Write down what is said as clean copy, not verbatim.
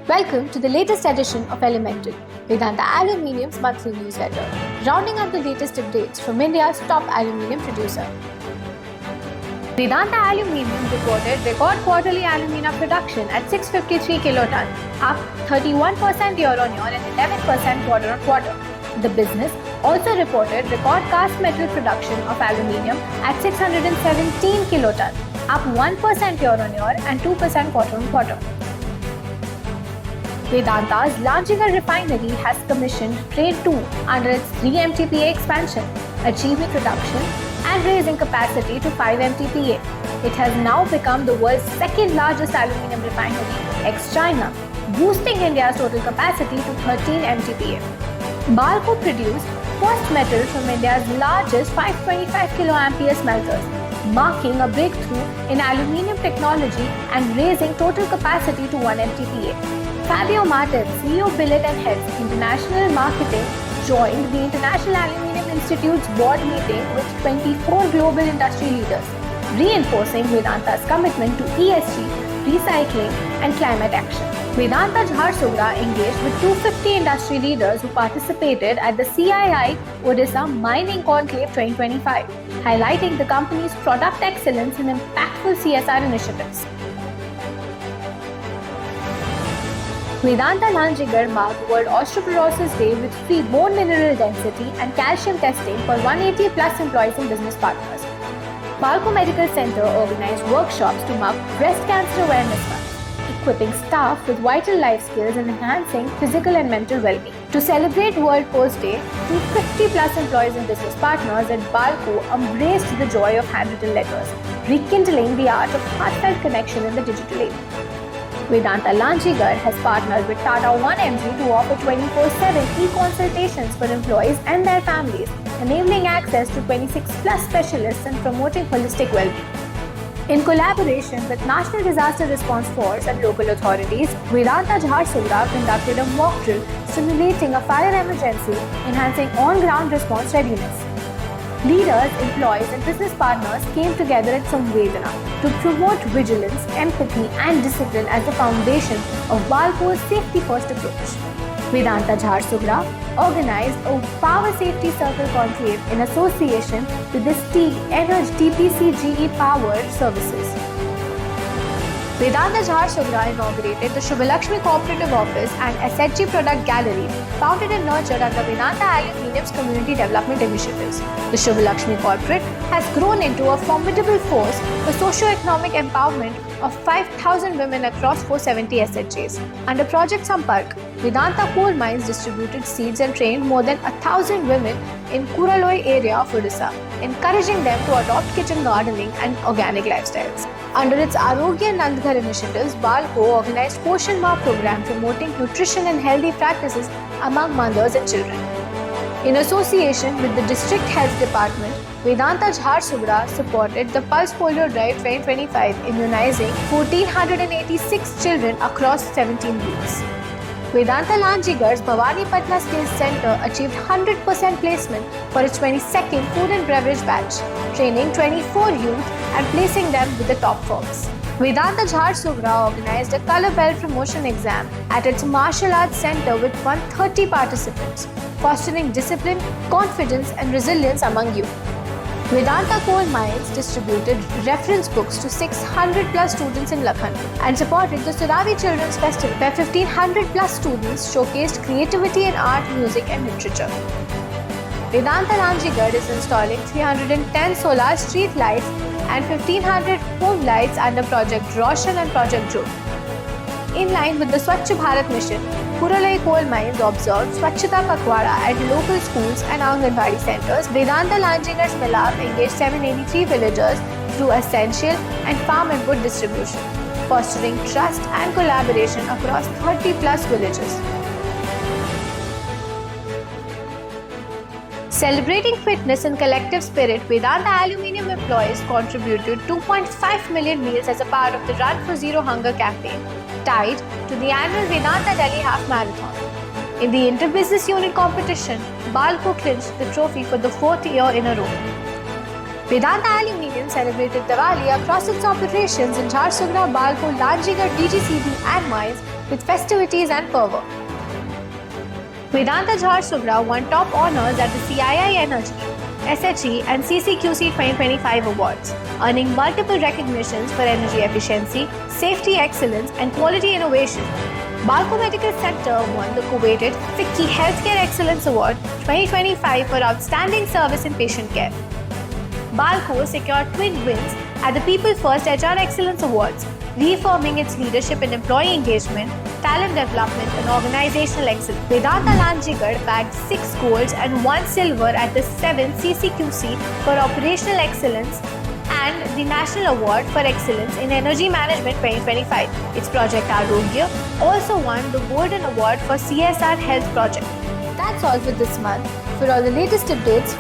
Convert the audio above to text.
Welcome to the latest edition of Elemental, Vedanta Aluminium's monthly newsletter, rounding up the latest updates from India's top aluminium producer. Vedanta Aluminium reported record quarterly alumina production at 653 kiloton, up 31% year-on-year and 11% quarter-on-quarter. The business also reported record cast metal production of aluminium at 617 kiloton, up 1% year-on-year and 2% quarter-on-quarter. Vedanta's Lanjigarh refinery has commissioned Train 2 under its 3 MTPA expansion, achieving production and raising capacity to 5 MTPA. It has now become the world's second largest aluminium refinery ex-China, boosting India's total capacity to 13 MTPA. Balco produced first metal from India's largest 525 kA smelters, marking a breakthrough in aluminium technology and raising total capacity to 1 MTPA. Fabio Martin, CEO Billet and Heads International Marketing, joined the International Aluminium Institute's board meeting with 24 global industry leaders, reinforcing Vedanta's commitment to ESG, recycling and climate action. Vedanta Jharsuguda engaged with 250 industry leaders who participated at the CII Odisha Mining Conclave 2025, highlighting the company's product excellence and impactful CSR initiatives. Vedanta Lanjigarh marked World Osteoporosis Day with free bone mineral density and calcium testing for 180 plus employees and business partners. Balco Medical Center organized workshops to mark Breast Cancer Awareness Month, equipping staff with vital life skills and enhancing physical and mental well-being. To celebrate World Post Day, 250 plus employees and business partners at Balco embraced the joy of handwritten letters, rekindling the art of heartfelt connection in the digital age. Vedanta Lanjigarh has partnered with Tata 1mg to offer 24/7 e-consultations for employees and their families, enabling access to 26 plus specialists and promoting holistic well-being. In collaboration with National Disaster Response Force and local authorities, Vedanta Jharsuguda conducted a mock drill simulating a fire emergency, enhancing on-ground response readiness. Leaders, employees and business partners came together at Samvedana to promote vigilance, empathy and discipline as the foundation of Balco's safety-first approach. Vedanta Jharsuguda organized a Power Safety Circle Conclave in association with the STEAG Energy TPCGE Power Services. Vedanta Jharsuguda inaugurated the Shubhalakshmi Cooperative Office and SHG Product Gallery, founded and nurtured under Vedanta Aluminium's community development initiatives. The Shubhalakshmi Corporate has grown into a formidable force for socio-economic empowerment of 5,000 women across 470 SHGs. Under Project Sampark, Vedanta Coal Mines distributed seeds and trained more than 1,000 women in Kuraloi area of Odisha, encouraging them to adopt kitchen gardening and organic lifestyles. Under its Arogya Nandghar initiatives, Balco organized Poshan Ma program promoting nutrition and healthy practices among mothers and children. In association with the District Health Department, Vedanta Jharsuguda supported the Pulse Polio Drive 2025, immunizing 1,486 children across 17 booths. Vedanta Lanjigarh's Bhavani Patna Skills Center achieved 100% placement for its 22nd food and beverage batch, training 24 youth and placing them with the top firms. Vedanta Jharsuguda organized a Color Belt Promotion exam at its Martial Arts Center with 130 participants, fostering discipline, confidence and resilience among youth. Vedanta Coal Mines distributed reference books to 600 plus students in Lakhanpur and supported the Suravi Children's Festival, where 1,500 plus students showcased creativity in art, music and literature. Vedanta Lanjigarh is installing 310 solar street lights and 1,500 home lights under Project Roshan and Project Jyoti. In line with the Swachh Bharat mission, Kuralai Coal Mines observed Swachhata Pakwara at local schools and Anganwadi centers. Vedanta Lanjigarh's Milap engaged 783 villagers through essential and farm input distribution, fostering trust and collaboration across 30 plus villages. Celebrating fitness and collective spirit, Vedanta Aluminium employees contributed 2.5 million meals as a part of the Run for Zero Hunger campaign, tied to the annual Vedanta Delhi Half Marathon. In the Inter-Business Unit competition, Balco clinched the trophy for the 4th year in a row. Vedanta Aluminium celebrated Diwali across its operations in Jharsuguda, Balko, Lanjigarh, DGCB and mines with festivities and fervour. Vedanta Jharsuguda won top honours at the CII Energy, SHE and CCQC 2025 awards, earning multiple recognitions for energy efficiency, safety excellence and quality innovation. Balko Medical Center won the coveted FICCI Healthcare Excellence Award 2025 for outstanding service in patient care. Balko secured twin wins at the People First HR Excellence Awards, reaffirming its leadership in employee engagement, talent development and organizational excellence. Vedanta Lanjigarh bagged 6 golds and 1 silver at the 7th CCQC for operational excellence and the National Award for Excellence in Energy Management 2025. Its project Arogya also won the Golden Award for CSR Health Project. That's all for this month. For all the latest updates,